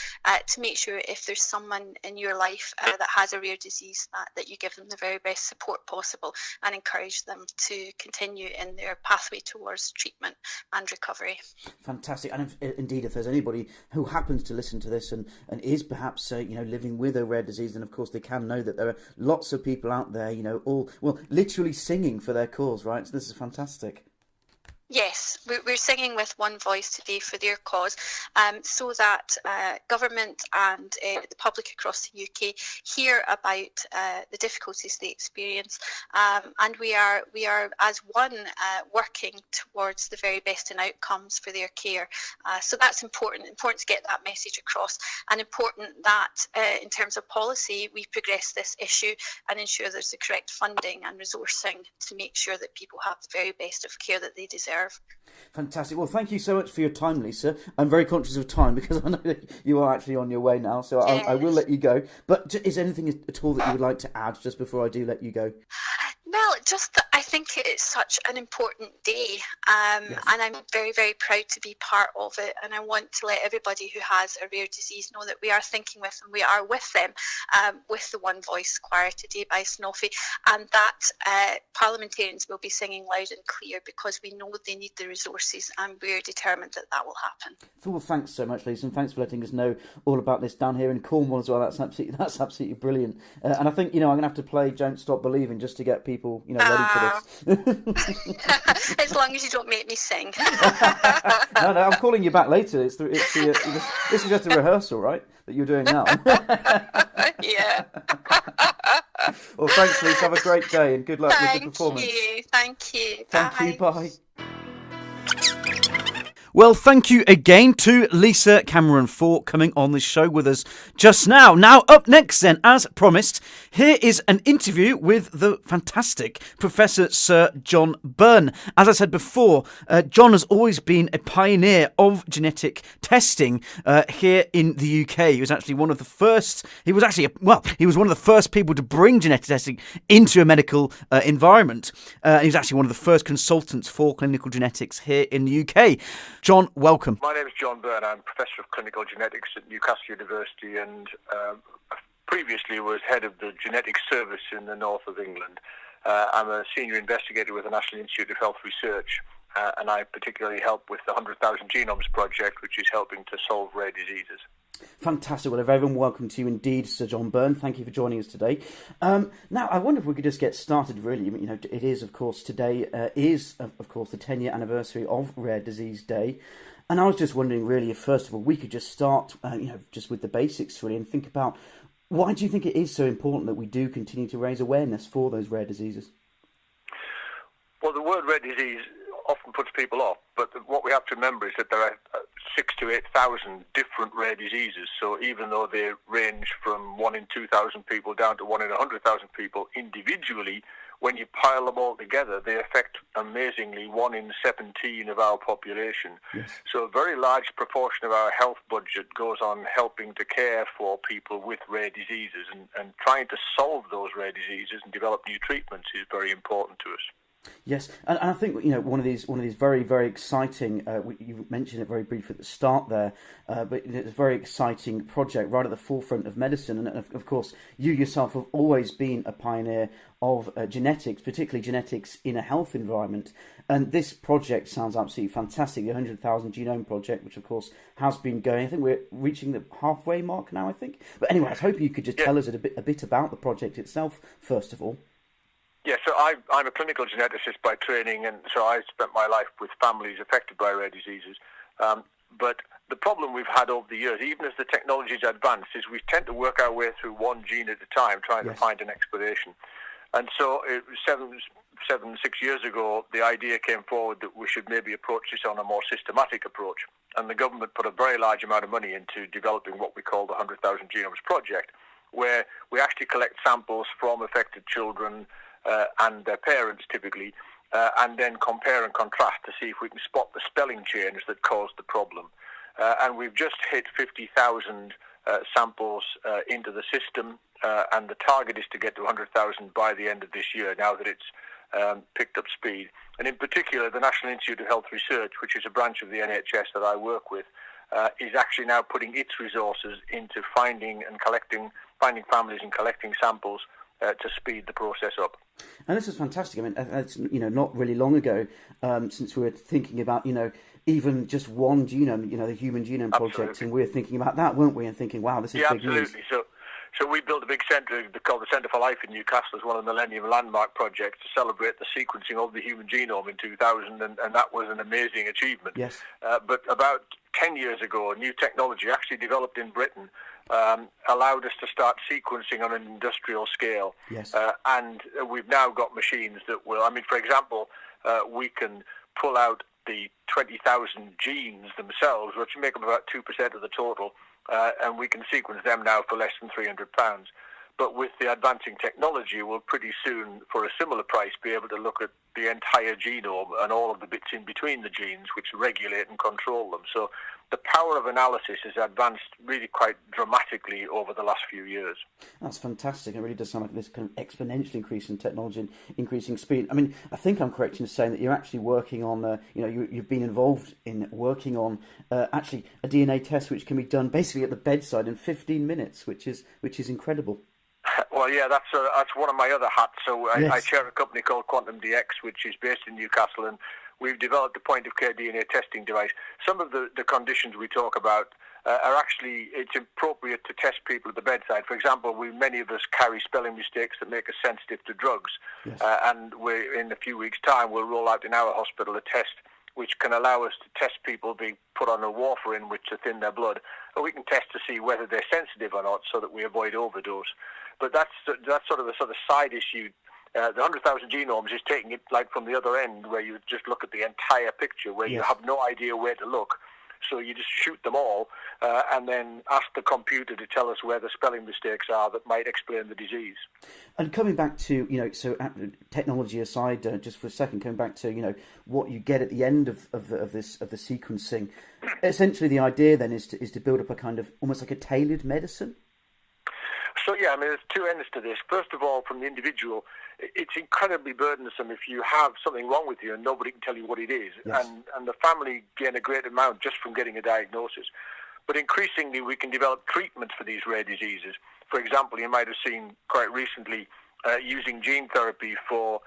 to make sure if there's someone in your life that has a rare disease, that you give them the very best support possible and encourage them to continue in their pathway towards treatment and recovery. Fantastic. And if there's anybody who happens to listen to this and is perhaps living with a rare disease, then of course they can know that there are lots of people out there, literally singing for their cause, right? So this is fantastic. Yes, we're singing with one voice today for their cause, so that government and the public across the UK hear about the difficulties they experience, and we are as one working towards the very best in outcomes for their care. So that's important to get that message across, and important that in terms of policy we progress this issue and ensure there's the correct funding and resourcing to make sure that people have the very best of care that they deserve. Fantastic. Well, thank you so much for your time, Lisa. I'm very conscious of time because I know that you are actually on your way now, so yes. I will let you go. But is there anything at all that you would like to add just before I do let you go? Well, just that I think it's such an important day, and I'm very, very proud to be part of it. And I want to let everybody who has a rare disease know that we are thinking with them, we are with them, with the One Voice Choir today by Sanofi, and that parliamentarians will be singing loud and clear because we know they need the resources, and we're determined that will happen. Well, thanks so much, Lisa, and thanks for letting us know all about this down here in Cornwall as well. That's absolutely brilliant. And I think I'm going to have to play "Don't Stop Believing" just to get people ready for this. As long as you don't make me sing. No, I'm calling you back later. This is just a rehearsal, right? That you're doing now. Yeah. Well, thanks, Lisa. Have a great day and good luck with the performance. Thank you. Thank you. Bye. Well, thank you again to Lisa Cameron for coming on the show with us just now. Now, up next then, as promised, here is an interview with the fantastic Professor Sir John Byrne. As I said before, John has always been a pioneer of genetic testing here in the UK. He was actually one of the first, he was one of the first people to bring genetic testing into a medical environment. He was actually one of the first consultants for clinical genetics here in the UK. John, welcome. My name is John Byrne. I'm Professor of Clinical Genetics at Newcastle University and previously was head of the Genetics Service in the north of England. I'm a senior investigator with the National Institute of Health Research, and I particularly help with the 100,000 Genomes Project, which is helping to solve rare diseases. Fantastic. Well, a very warm welcome to you indeed, Sir John Byrne. Thank you for joining us today. Now, I wonder if we could just get started, really. It is, of course, today is, of course, the 10-year anniversary of Rare Disease Day. And I was just wondering, really, if first of all, we could just start, just with the basics, really, and think about why do you think it is so important that we do continue to raise awareness for those rare diseases? Well, the word rare disease often puts people off, but what we have to remember is that there are 6,000 to 8,000 different rare diseases. So even though they range from 1 in 2,000 people down to 1 in 100,000 people individually, when you pile them all together, they affect, amazingly, 1 in 17 of our population. Yes. So a very large proportion of our health budget goes on helping to care for people with rare diseases, and trying to solve those rare diseases and develop new treatments is very important to us. Yes, and I think one of these very, very exciting. You mentioned it very briefly at the start there, but it's a very exciting project right at the forefront of medicine. And of course, you yourself have always been a pioneer of genetics, particularly genetics in a health environment. And this project sounds absolutely fantastic. The 100,000 Genome Project, which of course has been going. I think we're reaching the halfway mark now, I think. But anyway, I was hoping you could just tell us a bit about the project itself, first of all. Yeah, so I'm a clinical geneticist by training, and so I spent my life with families affected by rare diseases. But the problem we've had over the years, even as the technology's advanced, is we tend to work our way through one gene at a time, trying to find an explanation. And so it was 6 years ago, the idea came forward that we should maybe approach this on a more systematic approach. And the government put a very large amount of money into developing what we call the 100,000 Genomes Project, where we actually collect samples from affected children and their parents typically, and then compare and contrast to see if we can spot the spelling change that caused the problem. And we've just hit 50,000 samples into the system, and the target is to get to 100,000 by the end of this year, now that it's picked up speed. And in particular, the National Institute of Health Research, which is a branch of the NHS that I work with, is actually now putting its resources into finding families and collecting samples to speed the process up. And this is fantastic. I mean, it's, not really long ago since we were thinking about, even just one genome, the Human Genome Project, Absolutely. and we were thinking about that, weren't we? And thinking, wow, this is big news. Absolutely. So we built a big centre called the Centre for Life in Newcastle as one of the Millennium Landmark projects to celebrate the sequencing of the human genome in 2000, and that was an amazing achievement. Yes. But about 10 years ago, new technology actually developed in Britain allowed us to start sequencing on an industrial scale. Yes. And we've now got machines that will, for example, we can pull out the 20,000 genes themselves, which make up about 2% of the total, and we can sequence them now for less than £300. But with the advancing technology, we'll pretty soon, for a similar price, be able to look at the entire genome and all of the bits in between the genes which regulate and control them. So the power of analysis has advanced really quite dramatically over the last few years. That's fantastic. It really does sound like this kind of exponential increase in technology and increasing speed. I think I'm correct in saying that you're actually working on, you've been involved in working on actually a DNA test which can be done basically at the bedside in 15 minutes, which is incredible. Well, yeah, that's one of my other hats. So Yes. I chair a company called Quantum DX, which is based in Newcastle, and we've developed a point-of-care DNA testing device. Some of the conditions we talk about are actually, it's appropriate to test people at the bedside. For example, many of us carry spelling mistakes that make us sensitive to drugs. Yes. And in a few weeks' time, we'll roll out in our hospital a test which can allow us to test people being put on a warfarin which to thin their blood, and we can test to see whether they're sensitive or not so that we avoid overdose. But that's sort of a side issue. The 100,000 genomes is taking it like from the other end, where you just look at the entire picture, where Yes. you have no idea where to look. So you just shoot them all and then ask the computer to tell us where the spelling mistakes are that might explain the disease. And coming back to, technology aside, just for a second, coming back to, what you get at the end of the sequencing, essentially the idea then is to build up a kind of almost like a tailored medicine. So, yeah, there's two ends to this. First of all, from the individual, it's incredibly burdensome if you have something wrong with you and nobody can tell you what it is. Yes. And the family gain a great amount just from getting a diagnosis. But increasingly, we can develop treatments for these rare diseases. For example, you might have seen quite recently using gene therapy for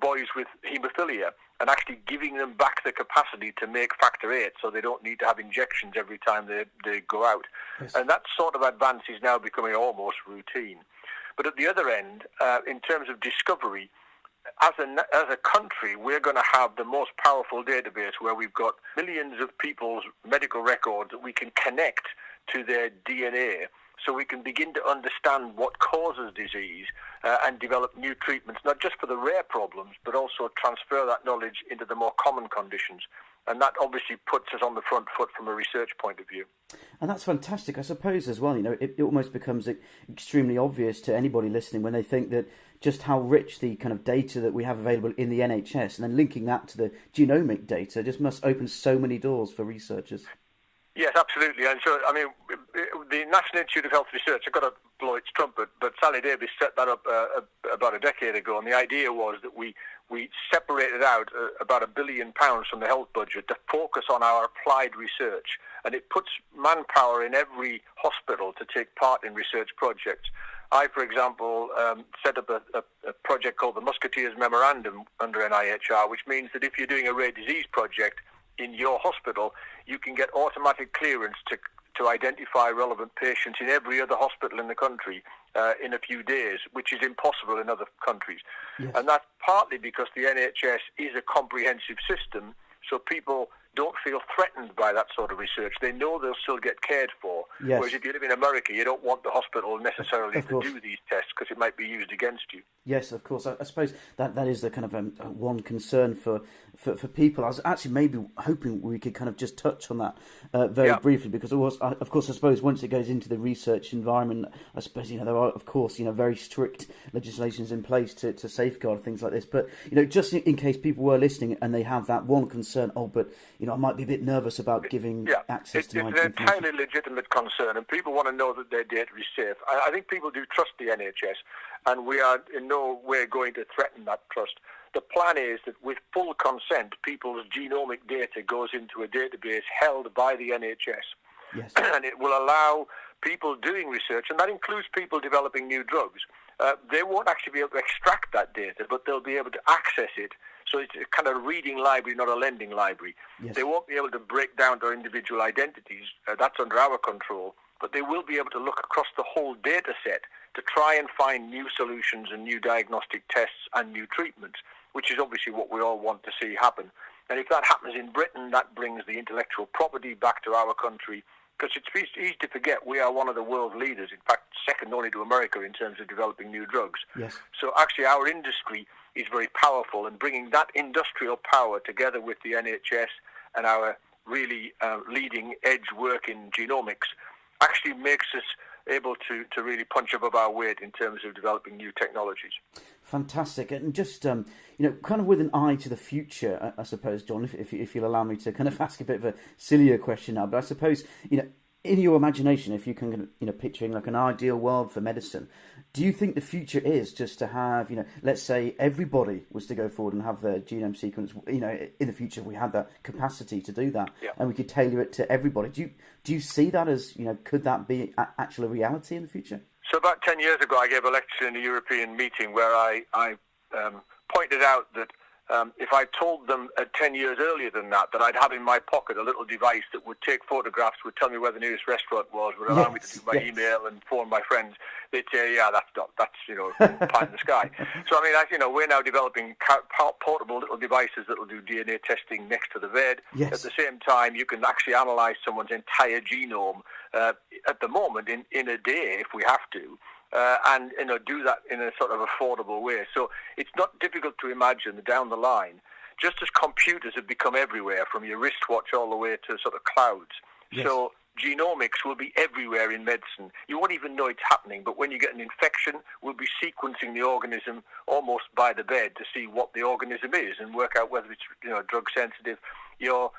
boys with haemophilia, and actually giving them back the capacity to make factor VIII so they don't need to have injections every time they go out. Yes. And that sort of advance is now becoming almost routine. But at the other end, in terms of discovery, as a country, we're going to have the most powerful database where we've got millions of people's medical records that we can connect to their DNA, so we can begin to understand what causes disease and develop new treatments, not just for the rare problems, but also transfer that knowledge into the more common conditions. And that obviously puts us on the front foot from a research point of view. And that's fantastic, I suppose, as well. It almost becomes extremely obvious to anybody listening when they think that just how rich the kind of data that we have available in the NHS, and then linking that to the genomic data, just must open so many doors for researchers. Yes, absolutely. And so, the National Institute of Health Research, I've got to blow its trumpet, but Sally Davies set that up about a decade ago, and the idea was that we separated out about £1 billion from the health budget to focus on our applied research, and it puts manpower in every hospital to take part in research projects. I, for example, set up a project called the Musketeers Memorandum under NIHR, which means that if you're doing a rare disease project in your hospital, you can get automatic clearance to identify relevant patients in every other hospital in the country in a few days, which is impossible in other countries. Yes. And that's partly because the NHS is a comprehensive system, so people don't feel threatened by that sort of research. They know they'll still get cared for. Yes. Whereas if you live in America, you don't want the hospital necessarily to do these tests because it might be used against you. Yes, of course. I suppose that is the kind of one concern for people. I was actually maybe hoping we could kind of just touch on that very briefly, because of course I suppose once it goes into the research environment, I suppose there are of course very strict legislations in place to safeguard things like this. But just in case people were listening and they have that one concern, but I might be a bit nervous about giving access to my information. It's an entirely legitimate concern, and people want to know that their data is safe. I think people do trust the NHS, and we are in no way going to threaten that trust. The plan is that with full consent, people's genomic data goes into a database held by the NHS. Yes. And it will allow people doing research, and that includes people developing new drugs. They won't actually be able to extract that data, but they'll be able to access it. So it's a kind of reading library, not a lending library. Yes. They won't be able to break down their individual identities. That's under our control. But they will be able to look across the whole data set to try and find new solutions and new diagnostic tests and new treatments, which is obviously what we all want to see happen. And if that happens in Britain, that brings the intellectual property back to our country, because it's easy to forget we are one of the world leaders, in fact, second only to America in terms of developing new drugs. Yes. So actually our industry is very powerful, and bringing that industrial power together with the NHS and our really leading edge work in genomics actually makes us able to really punch above our weight in terms of developing new technologies. Fantastic. And just, kind of with an eye to the future, I suppose, John, if you'll allow me to kind of ask a bit of a sillier question now, but I suppose, in your imagination, if you can, picturing like an ideal world for medicine, do you think the future is just to have, let's say everybody was to go forward and have their genome sequence, in the future we had that capacity to do that, and we could tailor it to everybody. Do you see that as, could that be actually a reality in the future? So about 10 years ago, I gave a lecture in a European meeting where I pointed out that if I told them 10 years earlier than that I'd have in my pocket a little device that would take photographs, would tell me where the nearest restaurant was, would allow me to do my email and phone my friends, they'd say, that's pie in the sky. So, we're now developing portable little devices that will do DNA testing next to the bed. Yes. At the same time, you can actually analyse someone's entire genome at the moment in a day if we have to. And do that in a sort of affordable way. So it's not difficult to imagine that down the line, just as computers have become everywhere, from your wristwatch all the way to sort of clouds. Yes. So genomics will be everywhere in medicine. You won't even know it's happening, but when you get an infection, we'll be sequencing the organism almost by the bed to see what the organism is and work out whether it's drug sensitive. You'll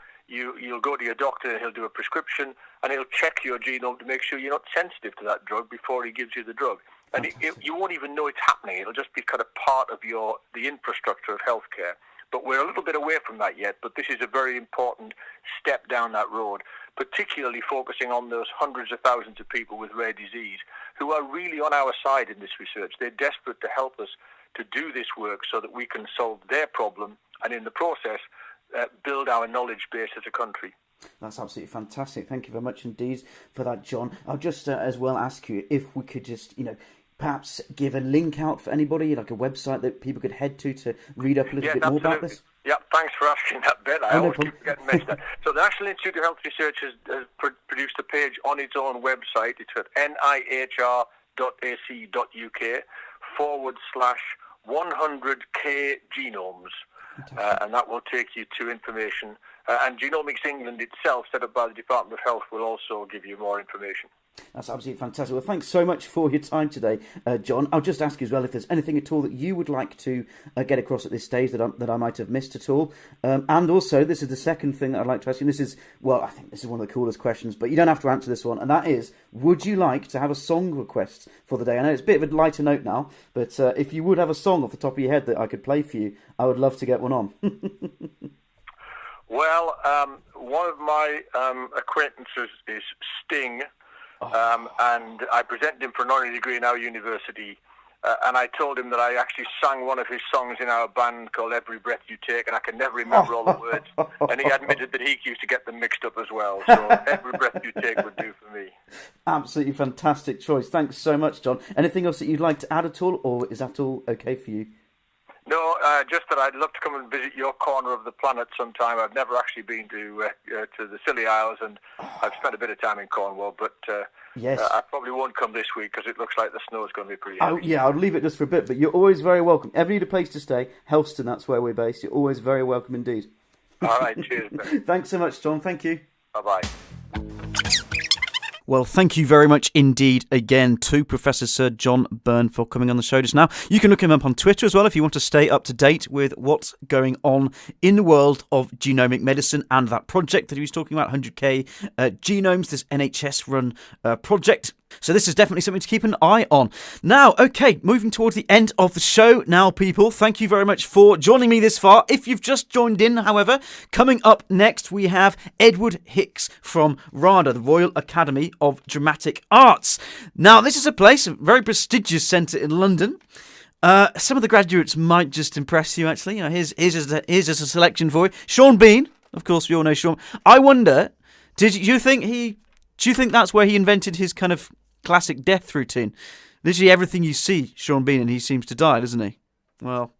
go to your doctor and he'll do a prescription and he'll check your genome to make sure you're not sensitive to that drug before he gives you the drug. And you won't even know it's happening. It'll just be kind of part of the infrastructure of healthcare. But we're a little bit away from that yet, but this is a very important step down that road, particularly focusing on those hundreds of thousands of people with rare disease who are really on our side in this research. They're desperate to help us to do this work so that we can solve their problem and in the process build our knowledge base as a country. That's absolutely fantastic. Thank you very much indeed for that, John. I'll just as well ask you if we could just, perhaps give a link out for anybody, like a website that people could head to read up a little bit more about this. Yeah, thanks for asking that, Ben. I always keep getting messed up. So the National Institute of Health Research has produced a page on its own website. It's at nihr.ac.uk/100K genomes. And that will take you to information. And Genomics England itself, set up by the Department of Health, will also give you more information. That's absolutely fantastic. Well, thanks so much for your time today, John. I'll just ask you as well if there's anything at all that you would like to get across at this stage that I might have missed at all. And also, this is the second thing that I'd like to ask you. This is, I think this is one of the coolest questions, but you don't have to answer this one. And that is, would you like to have a song request for the day? I know it's a bit of a lighter note now, but if you would have a song off the top of your head that I could play for you, I would love to get one on. Well, one of my acquaintances is Sting. And I presented him for an honorary degree in our university, and I told him that I actually sang one of his songs in our band called Every Breath You Take, and I can never remember all the words, and he admitted that he used to get them mixed up as well, so Every Breath You Take would do for me. Absolutely fantastic choice. Thanks so much, John. Anything else that you'd like to add at all, or is that all okay for you? No, just that I'd love to come and visit your corner of the planet sometime. I've never actually been to the Scilly Isles, and I've spent a bit of time in Cornwall, but yes. I probably won't come this week because it looks like the snow's going to be pretty heavy. Oh, yeah, I'll leave it just for a bit, but you're always very welcome. Ever need a place to stay, Helston, that's where we're based. You're always very welcome indeed. All right, cheers, Ben. Thanks so much, John. Thank you. Bye-bye. Well, thank you very much indeed again to Professor Sir John Byrne for coming on the show just now. You can look him up on Twitter as well if you want to stay up to date with what's going on in the world of genomic medicine and that project that he was talking about, 100k genomes, this NHS-run project. So this is definitely something to keep an eye on. Now, okay, moving towards the end of the show now, people. Thank you very much for joining me this far. If you've just joined in, however, coming up next we have Edward Hicks from RADA, the Royal Academy of Dramatic Arts. Now, this is a place, a very prestigious centre in London. Some of the graduates might just impress you, actually. You know, here's just a selection for you. Sean Bean, of course, we all know Sean. I wonder, do you think that's where he invented his kind of classic death routine? Literally everything you see Sean Bean and he seems to die, doesn't he? Well,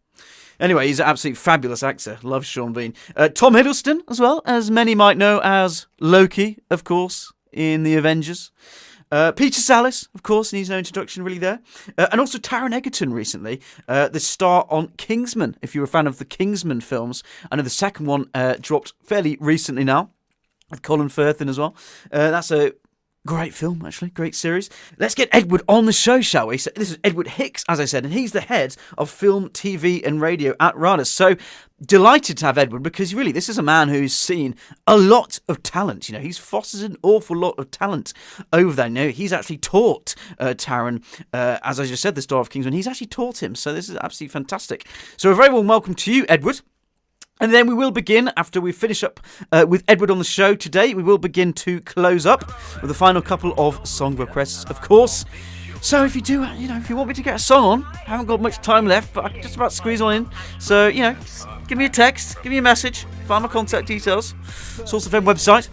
anyway, he's an absolutely fabulous actor. Love Sean Bean. Tom Hiddleston, as well, as many might know as Loki, of course, in the Avengers. Peter Sallis, of course, needs no introduction really there. And also Taron Egerton recently, the star on Kingsman, if you're a fan of the Kingsman films. I know the second one dropped fairly recently now, with Colin Firth in as well. That's a great film, actually. Great series. Let's get Edward on the show, shall we? So this is Edward Hicks, as I said, and he's the head of film, TV and radio at RADA. So delighted to have Edward, because really this is a man who's seen a lot of talent. You know, he's fostered an awful lot of talent over there. You know, he's actually taught Taron, as I just said, the star of Kingsman. He's actually taught him. So this is absolutely fantastic. So a very warm welcome to you, Edward. And then we will begin, after we finish up with Edward on the show today, we will begin to close up with a final couple of song requests, of course. So if you do, if you want me to get a song on, I haven't got much time left, but I can just about squeeze on in. So, give me a text, give me a message, find my contact details, Source FM website.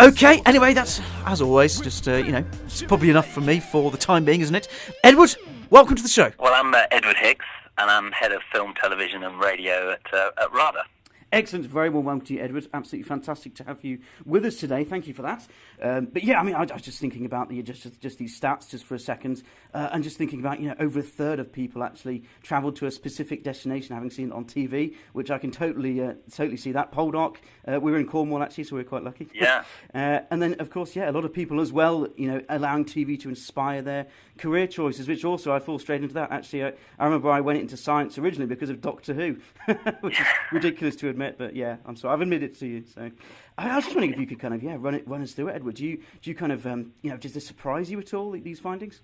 Okay, anyway, that's, as always, just, it's probably enough for me for the time being, isn't it? Edward, welcome to the show. Well, I'm Edward Hicks, and I'm head of film, television and radio at RADA. Excellent. Very well welcome to you, Edward. Absolutely fantastic to have you with us today. Thank you for that. But yeah, I was just thinking about just these stats just for a second, and just thinking about, over a third of people actually travelled to a specific destination, having seen it on TV, which I can totally see that. Poldark, we were in Cornwall actually, so we were quite lucky. Yeah. And then, of course, a lot of people as well, allowing TV to inspire their career choices, which also I fall straight into that. Actually, I remember I went into science originally because of Doctor Who, which is ridiculous to admit, but yeah, I'm sorry, I've admitted it to you. So I was just wondering if you could kind of run us through it, Edward. Do you kind of does this surprise you at all, these findings?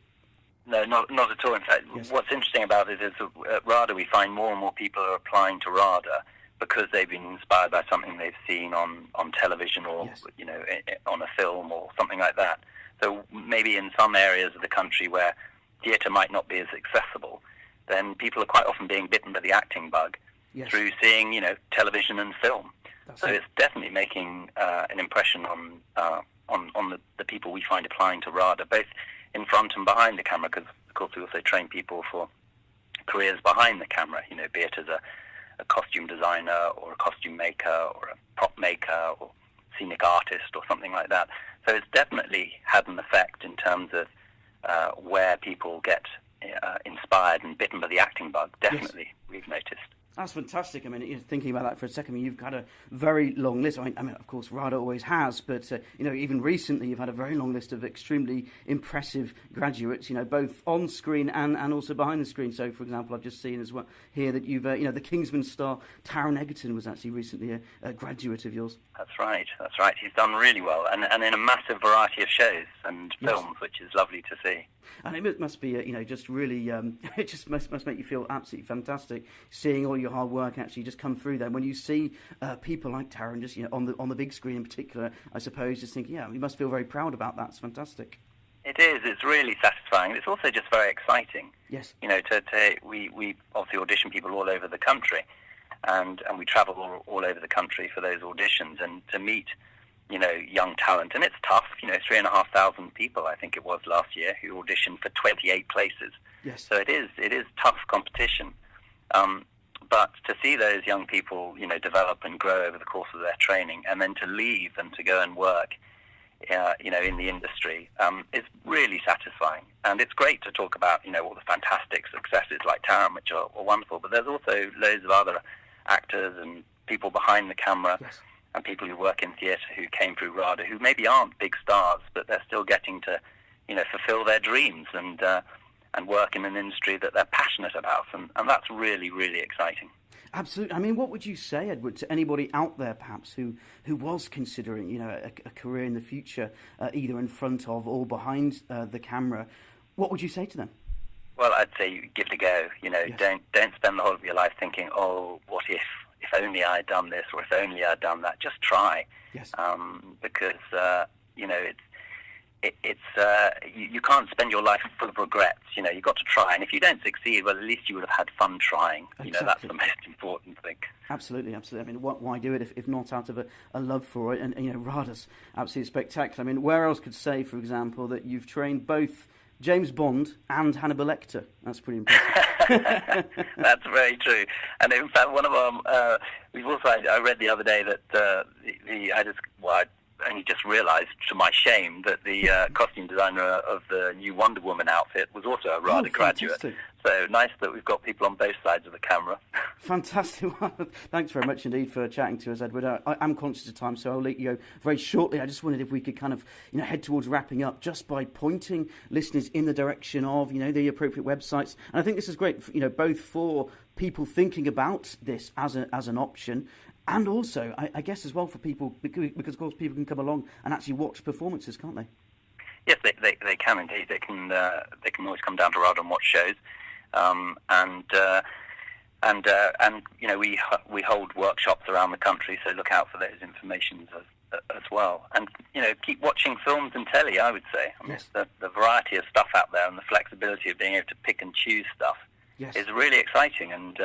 No, not at all. In fact, Yes. What's interesting about it is at RADA we find more and more people are applying to RADA because they've been inspired by something they've seen on television or Yes. on a film or something like that. So maybe in some areas of the country where theatre might not be as accessible, then people are quite often being bitten by the acting bug Yes. through seeing, television and film. That's So it. it's definitely making an impression on the people we find applying to RADA, both in front and behind the camera, because of course we also train people for careers behind the camera, be it as a costume designer or a costume maker or a prop maker or scenic artist or something like that. So it's definitely had an effect in terms of where people get inspired and bitten by the acting bug. Definitely, we've noticed. That's fantastic. I mean, thinking about that for a second, you've got a very long list. I mean, of course, RADA always has, but even recently, you've had a very long list of extremely impressive graduates. Both on screen and also behind the screen. So, for example, I've just seen as well here that you've, the Kingsman star Taron Egerton was actually recently a graduate of yours. That's right. He's done really well, and in a massive variety of shows and films, which is lovely to see. And it must be, just really, it just must make you feel absolutely fantastic seeing all your hard work actually just come through there. When you see people like Taron just, on the big screen in particular, I suppose, just thinking, you must feel very proud about that. It's fantastic. It is. It's really satisfying. It's also just very exciting. Yes. We obviously audition people all over the country, and we travel all over the country for those auditions, and to meet young talent, and it's tough. 3,500 people, I think it was last year, who auditioned for 28 places. Yes. So it is tough competition. But to see those young people, develop and grow over the course of their training, and then to leave and to go and work, in the industry, is really satisfying. And it's great to talk about, all the fantastic successes like Taron, which are wonderful. But there's also loads of other actors and people behind the camera, Yes. and people who work in theatre who came through RADA, who maybe aren't big stars, but they're still getting to, fulfill their dreams and work in an industry that they're passionate about, and that's really, really exciting. Absolutely. I mean, what would you say, Edward, to anybody out there, perhaps, who was considering, a career in the future, either in front of or behind the camera? What would you say to them? Well, I'd say give it a go. Yes. Don't spend the whole of your life thinking, oh, what if only I'd done this, or if only I'd done that. Just try. Yes. Because you can't spend your life full of regrets. You've got to try, and if you don't succeed, well, at least you would have had fun trying. Exactly. That's the most important thing. Absolutely. I mean, why do it if not out of a love for it? And RADA's absolutely spectacular. I mean, where else could say, for example, that you've trained both James Bond and Hannibal Lecter? That's pretty impressive. That's very true. And in fact, one of our I read the other day that I only just realised, to my shame, that the costume designer of the new Wonder Woman outfit was also a RADA graduate. So nice that we've got people on both sides of the camera. Fantastic. Thanks very much indeed for chatting to us, Edward. I'm conscious of time, so I'll let you go very shortly. I just wondered if we could kind of head towards wrapping up just by pointing listeners in the direction of the appropriate websites. And I think this is great, both for people thinking about this as an option, and also, I guess, as well for people, because of course people can come along and actually watch performances, can't they? Yes, they can indeed. They can always come down to RADA and watch shows, we hold workshops around the country, so look out for those informations as well. And keep watching films and telly. I would say, Yes. The variety of stuff out there and the flexibility of being able to pick and choose stuff Yes. is really exciting. And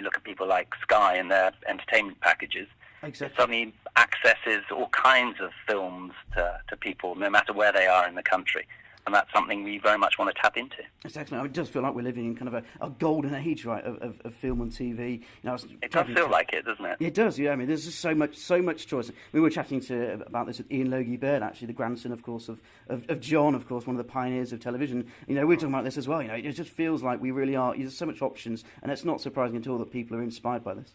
look at people like Sky and their entertainment packages. Exactly. It suddenly accesses all kinds of films to people, no matter where they are in the country. And that's something we very much want to tap into. Exactly. It does feel like we're living in kind of a golden age, right, of film and TV. It does feel like it, doesn't it? It does, yeah. I mean, there's just so much choice. We were chatting about this with Ian Logie Baird, actually, the grandson, of course, of John, of course, one of the pioneers of television. We're talking about this as well. It just feels like we really are. There's so much options, and it's not surprising at all that people are inspired by this.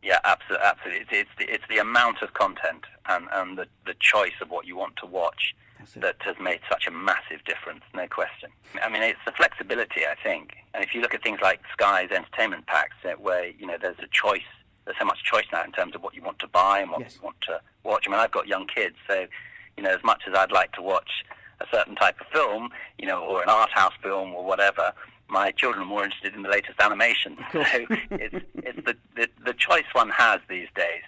Yeah, absolutely. It's the amount of content and the choice of what you want to watch that has made such a massive difference, no question. I mean, it's the flexibility, I think. And if you look at things like Sky's entertainment packs, where there's a choice, there's so much choice now in terms of what you want to buy and what Yes. you want to watch. I mean, I've got young kids, so as much as I'd like to watch a certain type of film, or an art house film or whatever, my children are more interested in the latest animation. So it's the choice one has these days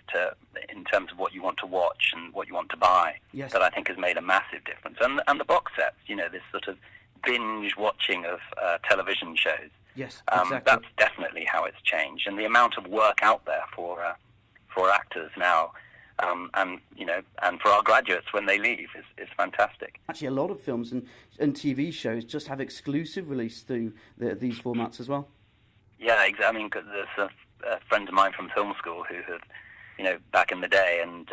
in terms of what you want to watch and what you want to buy. Yes. That I think has made a massive difference. And the box sets, this sort of binge watching of television shows. Yes, exactly. That's definitely how it's changed. And the amount of work out there for actors now, and for our graduates when they leave is fantastic. Actually, a lot of films and TV shows just have exclusive release through these formats as well. Yeah, exactly. I mean, there's a friend of mine from film school who have, back in the day, and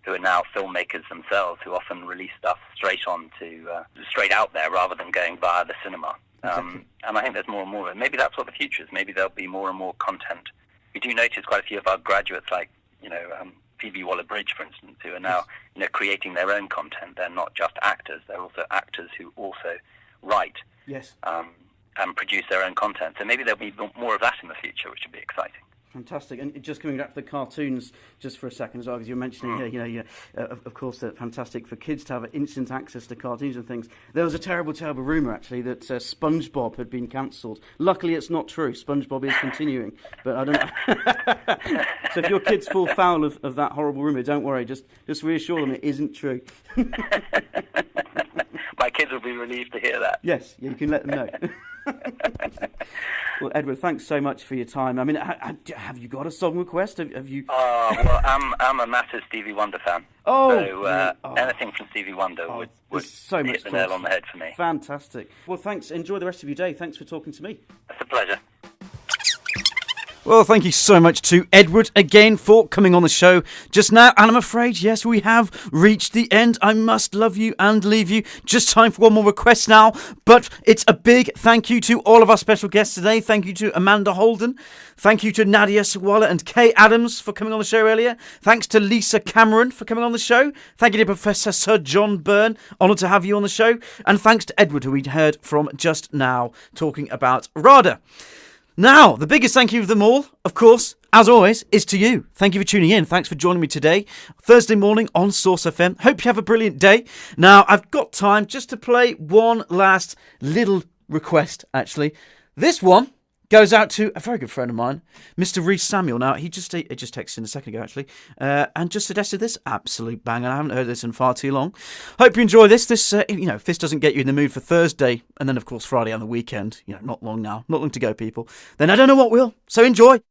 who are now filmmakers themselves, who often release stuff straight out there rather than going via the cinema. Exactly. And I think there's more and more of it. Maybe that's what the future is. Maybe there'll be more and more content. We do notice quite a few of our graduates, like Phoebe Waller-Bridge, for instance, who are now creating their own content. They're not just actors; they're also actors who also write Yes. and produce their own content. So maybe there'll be more of that in the future, which would be exciting. Fantastic. And just coming back to the cartoons just for a second as well, because you were mentioning here, of course, that fantastic for kids to have instant access to cartoons and things. There was a terrible rumour, actually, that SpongeBob had been cancelled. Luckily, it's not true. SpongeBob is continuing. But I don't know. So if your kids fall foul of that horrible rumour, don't worry. Just reassure them it isn't true. My kids will be relieved to hear that. Yes, you can let them know. Well, Edward, thanks so much for your time. I mean, have you got a song request? Have you? Well, I'm a massive Stevie Wonder fan. So anything from Stevie Wonder would so much hit the nail on the head for me. Fantastic. Well, thanks. Enjoy the rest of your day. Thanks for talking to me. It's a pleasure. Well, thank you so much to Edward again for coming on the show just now. And I'm afraid, yes, we have reached the end. I must love you and leave you. Just time for one more request now. But it's a big thank you to all of our special guests today. Thank you to Amanda Holden. Thank you to Nadia Kaye and Kay Adams for coming on the show earlier. Thanks to Lisa Cameron for coming on the show. Thank you to Professor Sir John Byrne. Honoured to have you on the show. And thanks to Edward, who we heard from just now, talking about RADA. Now, the biggest thank you of them all, of course, as always, is to you. Thank you for tuning in. Thanks for joining me today, Thursday morning on Source FM. Hope you have a brilliant day. Now, I've got time just to play one last little request, actually. This one goes out to a very good friend of mine, Mr. Reece Samuel. Now, he just texted in a second ago, actually, and just suggested this absolute banger. I haven't heard this in far too long. Hope you enjoy this. If this doesn't get you in the mood for Thursday, and then, of course, Friday and the weekend, not long now, not long to go, people, then I don't know what will. So enjoy.